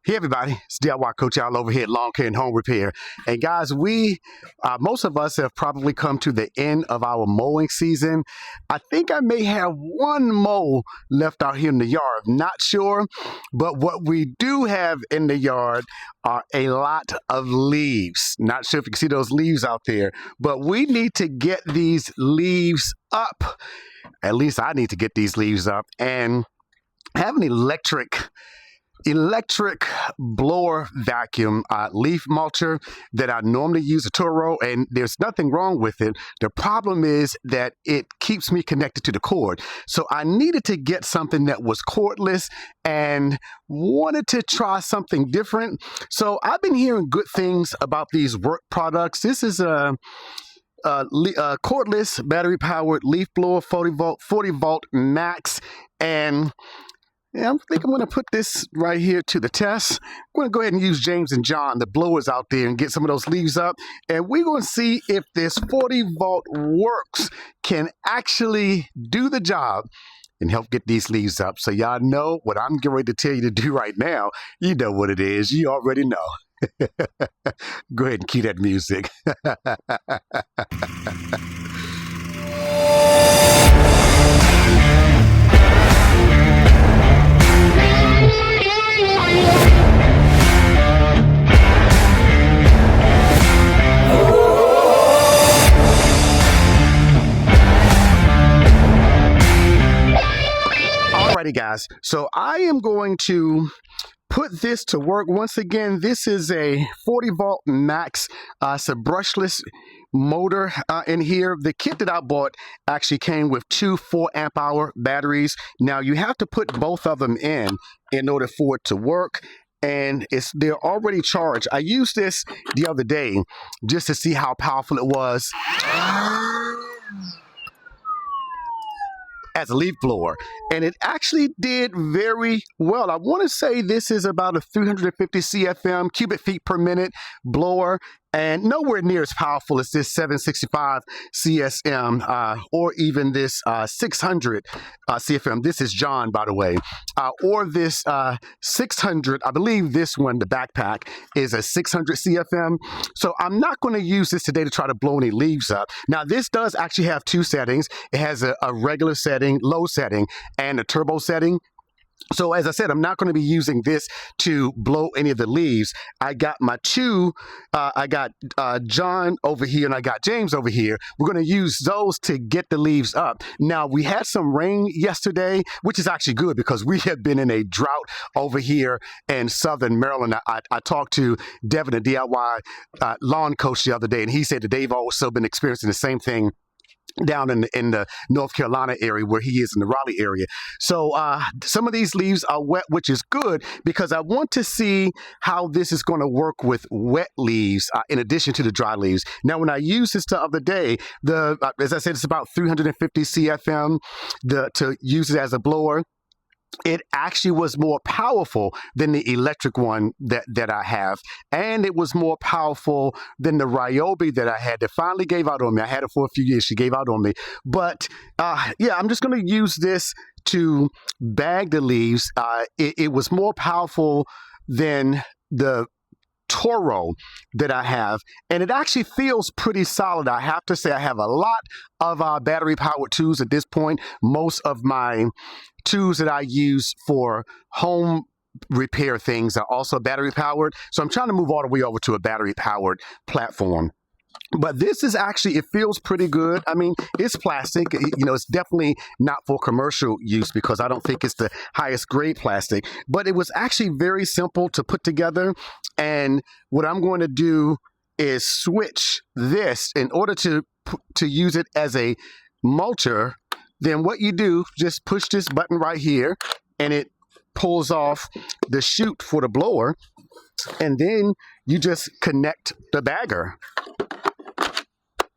Hey everybody, it's DIY Coach Al over here at Lawn Care and Home Repair. And guys, most of us have probably come to the end of our mowing season. I think I may have one mow left out here in the yard, not sure. But what we do have in the yard are a lot of leaves. Not sure if you can see those leaves out there, but we need to get these leaves up. At least I need to get these leaves up and have an electric blower vacuum leaf mulcher that I normally use, a Toro, and there's nothing wrong with it. The problem is that it keeps me connected to the cord. So I needed to get something that was cordless and wanted to try something different. So I've been hearing good things about these Worx products. This is a cordless battery powered leaf blower, 40 volt max, and yeah, I think I'm going to put this right here to the test. I'm going to go ahead and use James and John, the blowers out there, and get some of those leaves up. And we're going to see if this 40 volt Worx can actually do the job and help get these leaves up. So y'all know what I'm getting ready to tell you to do right now. You know what it is. You already know. Go ahead and cue that music. Alrighty guys, so I am going to put this to work. Once again, this is a 40 volt max. It's a brushless motor in here. The kit that I bought actually came with two 4 amp hour batteries. Now you have to put both of them in order for it to work. And they're already charged. I used this the other day just to see how powerful it was as a leaf blower, and it actually did very well. I want to say this is about a 350 CFM, cubic feet per minute blower, and nowhere near as powerful as this 765 CSM or even this 600 CFM. This is John, by the way, or this 600. I believe this one, the backpack, is a 600 CFM. So I'm not going to use this today to try to blow any leaves up. Now, this does actually have two settings. It has a regular setting, low setting, and a turbo setting. So as I said, I'm not going to be using this to blow any of the leaves. I got my I got John over here and I got James over here. We're going to use those to get the leaves up. Now, we had some rain yesterday, which is actually good because we have been in a drought over here in Southern Maryland. I talked to Devin, a DIY lawn coach, the other day, and he said that they've also been experiencing the same thing down in the North Carolina area where he is in the Raleigh area. So some of these leaves are wet, which is good because I want to see how this is going to work with wet leaves in addition to the dry leaves. Now, when I used this the other day, as I said, it's about 350 CFM to use it as a blower. It actually was more powerful than the electric one that I have. And it was more powerful than the Ryobi that I had that finally gave out on me. I had it for a few years. She gave out on me. But yeah, I'm just going to use this to bag the leaves. It was more powerful than the Toro that I have, and it actually feels pretty solid. I have to say, I have a lot of battery powered tools at this point. Most of my tools that I use for home repair things are also battery powered, so I'm trying to move all the way over to a battery powered platform. But this is actually, it feels pretty good. I mean, it's plastic. You know, it's definitely not for commercial use because I don't think it's the highest grade plastic. But it was actually very simple to put together. And what I'm going to do is switch this in order to use it as a mulcher. Then what you do, just push this button right here and it pulls off the chute for the blower. And then you just connect the bagger.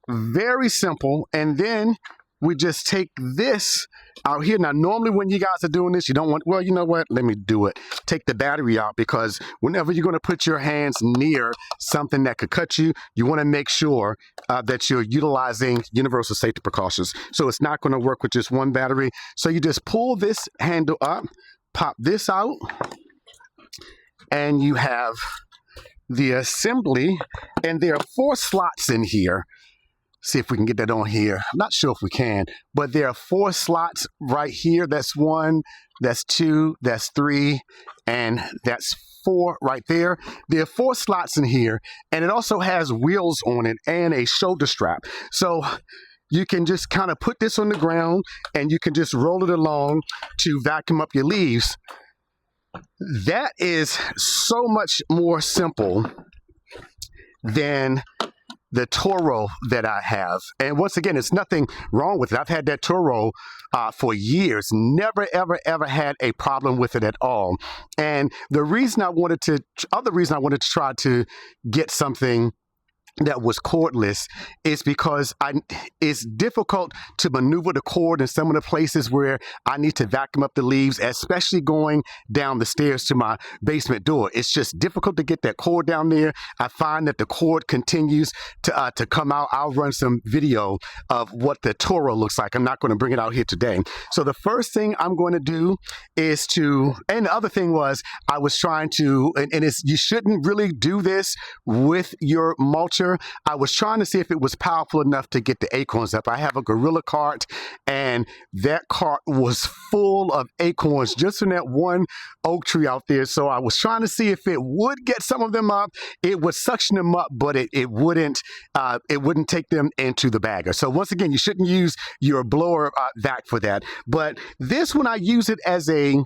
Very simple. And then we just take this out here. Now, normally when you guys are doing this, you don't want, well, you know what? Let me do it. Take the battery out because whenever you're going to put your hands near something that could cut you, you want to make sure that you're utilizing universal safety precautions. So it's not going to work with just one battery. So you just pull this handle up, pop this out, and you have the assembly, and there are 4 slots in here. See if we can get that on here. I'm not sure if we can, but there are 4 slots right here. That's 1, that's 2, that's 3, and that's 4 right there. There are 4 slots in here, and it also has wheels on it and a shoulder strap. So you can just kind of put this on the ground and you can just roll it along to vacuum up your leaves. That is so much more simple than the Toro that I have. And once again, it's nothing wrong with it. I've had that Toro for years, never, ever, ever had a problem with it at all. And the reason I wanted to try to get something that was cordless is because it's difficult to maneuver the cord in some of the places where I need to vacuum up the leaves, especially going down the stairs to my basement door. It's just difficult to get that cord down there. I find that the cord continues to come out. I'll run some video of what the Toro looks like. I'm not going to bring it out here today. So the first thing I'm going to do is and the other thing was I was trying to, and you shouldn't really do this with your mulcher. I was trying to see if it was powerful enough to get the acorns up. I have a gorilla cart, and that cart was full of acorns just in that one oak tree out there. So I was trying to see if it would get some of them up. It would suction them up, but it wouldn't take them into the bagger. So once again, you shouldn't use your blower vac for that. But this, when I use it as a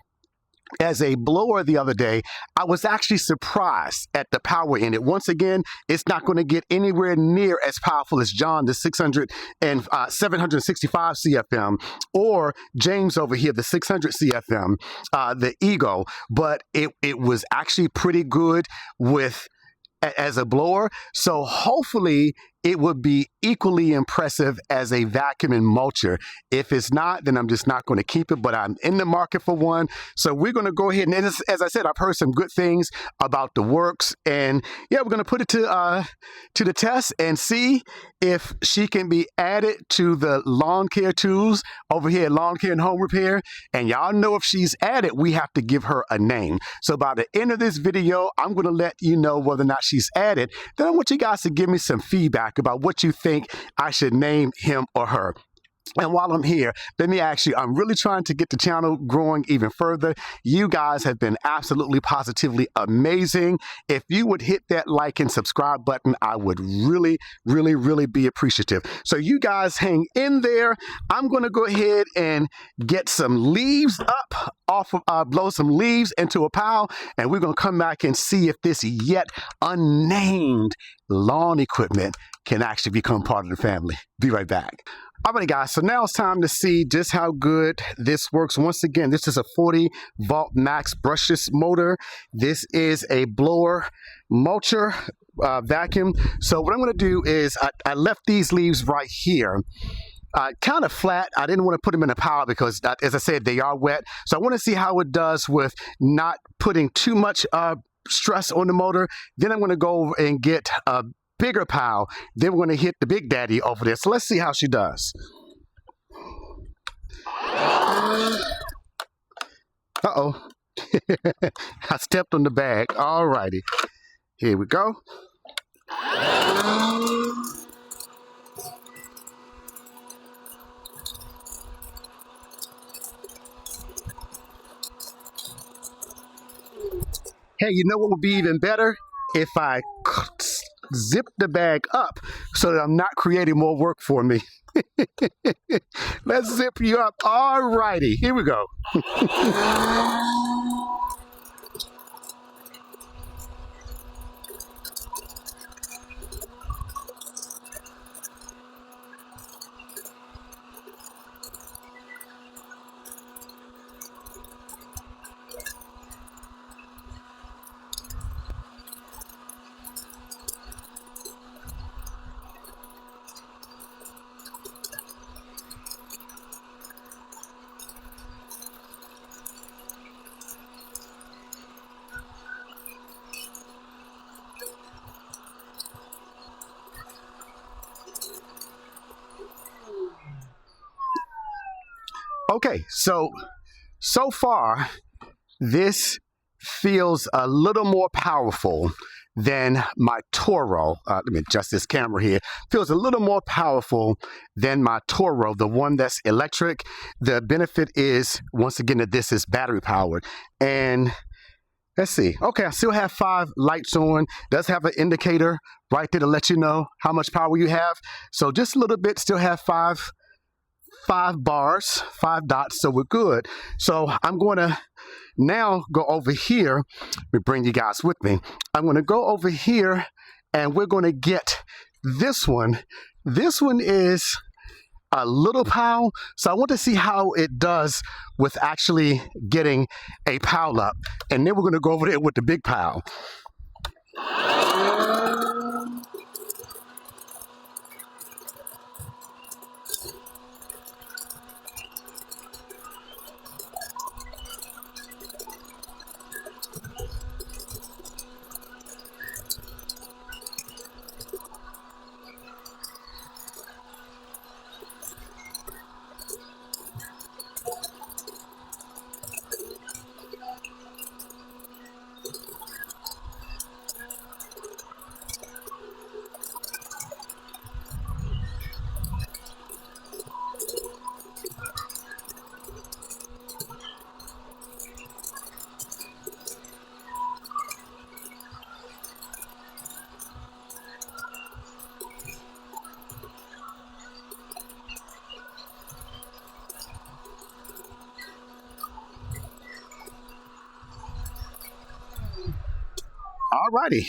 blower the other day, I was actually surprised at the power in it. Once again, it's not going to get anywhere near as powerful as John, the 765 CFM, or James over here, the 600 CFM, the Ego, but it was actually pretty good as a blower. So hopefully it would be equally impressive as a vacuum and mulcher. If it's not, then I'm just not going to keep it, but I'm in the market for one. So we're going to go ahead, and as I said, I've heard some good things about the Worx, and yeah, we're going to put it to the test and see if she can be added to the lawn care tools over here at Lawn Care and Home Repair. And y'all know if she's added, we have to give her a name. So by the end of this video, I'm going to let you know whether or not she's added. Then I want you guys to give me some feedback about what you think I should name him or her. And while I'm here, let me ask you, I'm really trying to get the channel growing even further. You guys have been absolutely positively amazing. If you would hit that like and subscribe button, I would really, really, really be appreciative. So you guys hang in there. I'm going to go ahead and get some leaves up off of, blow some leaves into a pile, and we're going to come back and see if this yet unnamed lawn equipment can actually become part of the family. Be right back. All right, guys, so now it's time to see just how good this works. Once again, this is a 40-volt max brushless motor. This is a blower mulcher vacuum. So what I'm going to do is I left these leaves right here. Kind of flat. I didn't want to put them in a pile because, as I said, they are wet. So I want to see how it does with not putting too much stress on the motor. Then I'm going to go over and get a bigger pile. Then we're going to hit the big daddy over there. So let's see how she does. Uh-oh. I stepped on the bag. All righty. Here we go. Hey, you know what would be even better? If I zip the bag up so that I'm not creating more work for me. Let's zip you up. All righty, here we go. Okay, so far, this feels a little more powerful than my Toro. Let me adjust this camera here. Feels a little more powerful than my Toro, the one that's electric. The benefit is, once again, that this is battery powered. And let's see. Okay, I still have 5 lights on. Does have an indicator right there to let you know how much power you have. So just a little bit, still have 5 bars, 5 dots, so we're good. So I'm going to now go over here. Let me bring you guys with me. I'm going to go over here and we're going to get this one. This one is a little pile, so I want to see how it does with actually getting a pile up. And then we're going to go over there with the big pile. Alrighty,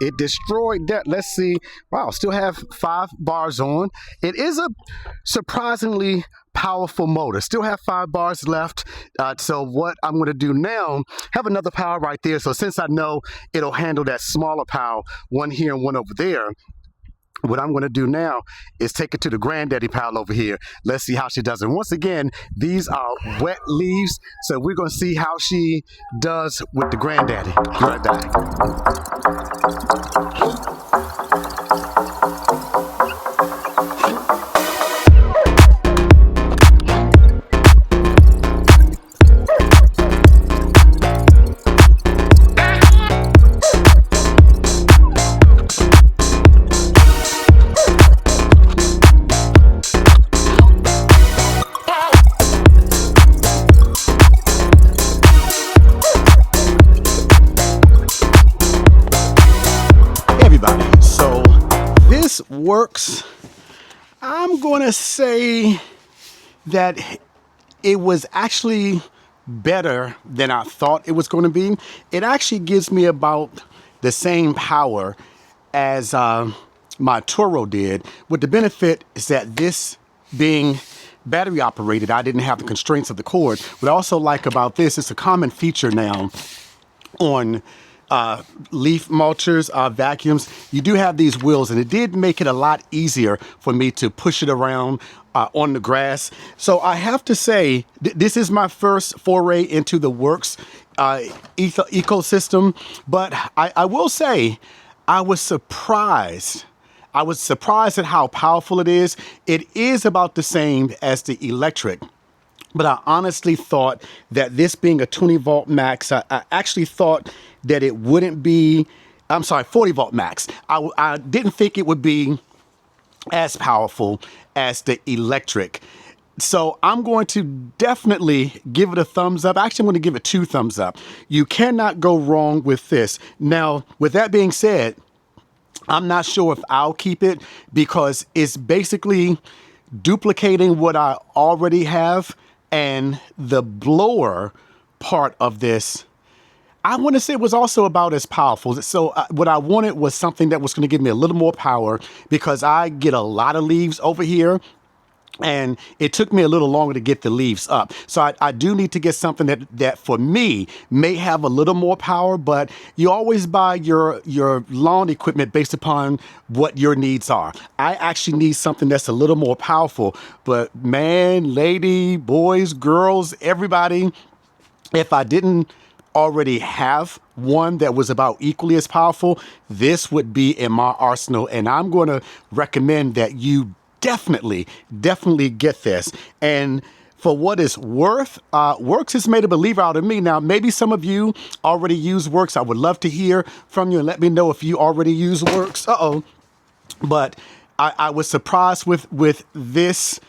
it destroyed that. Let's see. Wow, still have 5 bars on. It is a surprisingly powerful motor. Still have 5 bars left. So what I'm going to do now, have another power right there. So since I know it'll handle that smaller power, one here and one over there, what I'm going to do now is take it to the granddaddy pile over here. Let's see how she does it. Once again, these are wet leaves, so we're going to see how she does with the granddaddy. Be right back. So this Worx. I'm going to say that it was actually better than I thought it was going to be. It actually gives me about the same power as my Toro did, with the benefit is that this being battery operated, I didn't have the constraints of the cord. What I also like about this, it's a common feature now on leaf mulchers, vacuums. You do have these wheels, and it did make it a lot easier for me to push it around on the grass. So I have to say, this is my first foray into the Worx ecosystem, but I will say I was surprised. I was surprised at how powerful it is. It is about the same as the electric. But I honestly thought that this being a 20 volt max, I actually thought that it wouldn't be, 40 volt max. I didn't think it would be as powerful as the electric. So I'm going to definitely give it a thumbs up. Actually, I'm going to give it 2 thumbs up. You cannot go wrong with this. Now, with that being said, I'm not sure if I'll keep it because it's basically duplicating what I already have. And the blower part of this, I want to say, was also about as powerful. So what I wanted was something that was going to give me a little more power because I get a lot of leaves over here. And it took me a little longer to get the leaves up. So I do need to get something that for me may have a little more power, but you always buy your lawn equipment based upon what your needs are. I actually need something that's a little more powerful, but man, lady, boys, girls, everybody, if I didn't already have one that was about equally as powerful, this would be in my arsenal. And I'm going to recommend that you definitely get this. And For what it's worth, Worx has made a believer out of me. Now, maybe some of you already use Worx. I would love to hear from you and let me know if you already use Worx. But I was surprised with this.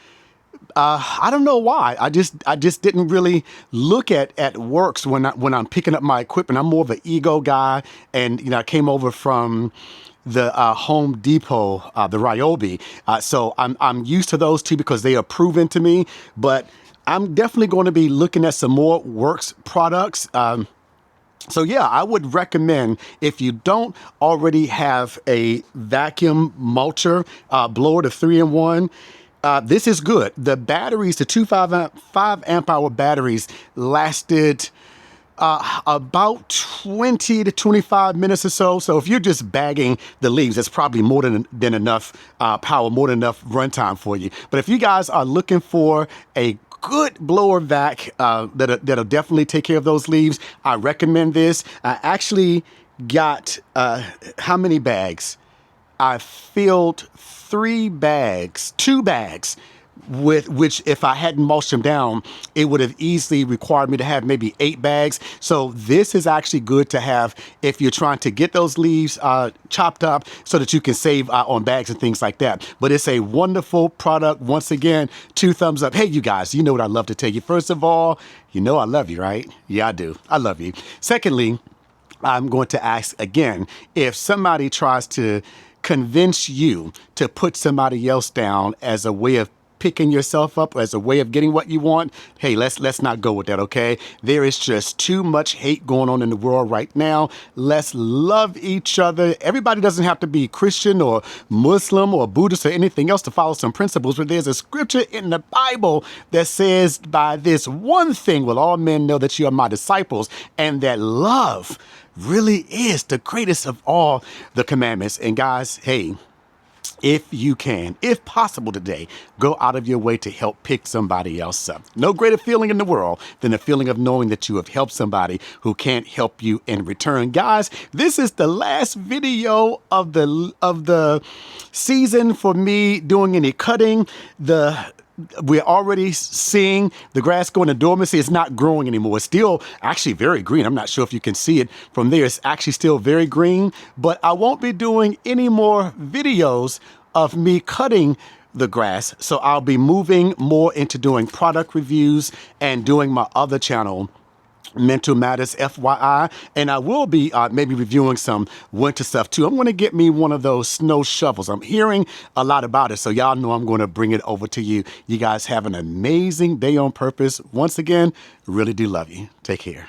I don't know why. I just didn't really look at Worx when I'm picking up my equipment. I'm more of an ego guy, and I came over from the Home Depot, the Ryobi. So I'm used to those two because they are proven to me. But I'm definitely going to be looking at some more Worx products. So yeah, I would recommend, if you don't already have a vacuum mulcher blower, the 3-in-1, this is good. The batteries, the 5 amp hour batteries lasted about 20 to 25 minutes or so. So if you're just bagging the leaves, that's probably more than enough power, more than enough runtime for you. But if you guys are looking for a good blower vac that'll definitely take care of those leaves, I recommend this. I actually got, how many bags? I filled 2 bags, with which, if I hadn't mulched them down, it would have easily required me to have maybe 8 bags. So this is actually good to have if you're trying to get those leaves chopped up so that you can save on bags and things like that. But it's a wonderful product. Once again, 2 thumbs up. Hey, you guys, you know what I love to tell you. First of all, you know I love you, right? Yeah, I do. I love you. Secondly, I'm going to ask again, if somebody tries to convince you to put somebody else down as a way of picking yourself up, as a way of getting what you want, hey, let's not go with that, okay? There is just too much hate going on in the world right now. Let's love each other. Everybody doesn't have to be Christian or Muslim or Buddhist or anything else to follow some principles, but there's a scripture in the Bible that says, by this one thing will all men know that you are my disciples, and that love really is the greatest of all the commandments. And guys, hey, if you can, if possible today, go out of your way to help pick somebody else up. No greater feeling in the world than the feeling of knowing that you have helped somebody who can't help you in return. Guys, this is the last video of the season for me doing any cutting. We're already seeing the grass go into dormancy. It's not growing anymore. It's still actually very green. I'm not sure if you can see it from there. It's actually still very green, but I won't be doing any more videos of me cutting the grass. So I'll be moving more into doing product reviews and doing my other channel, Mental Matters FYI, and I will be maybe reviewing some winter stuff too. I'm going to get me one of those snow shovels. I'm hearing a lot about it, so y'all know I'm going to bring it over to you. You guys have an amazing day on purpose. Once again, really do love you. Take care.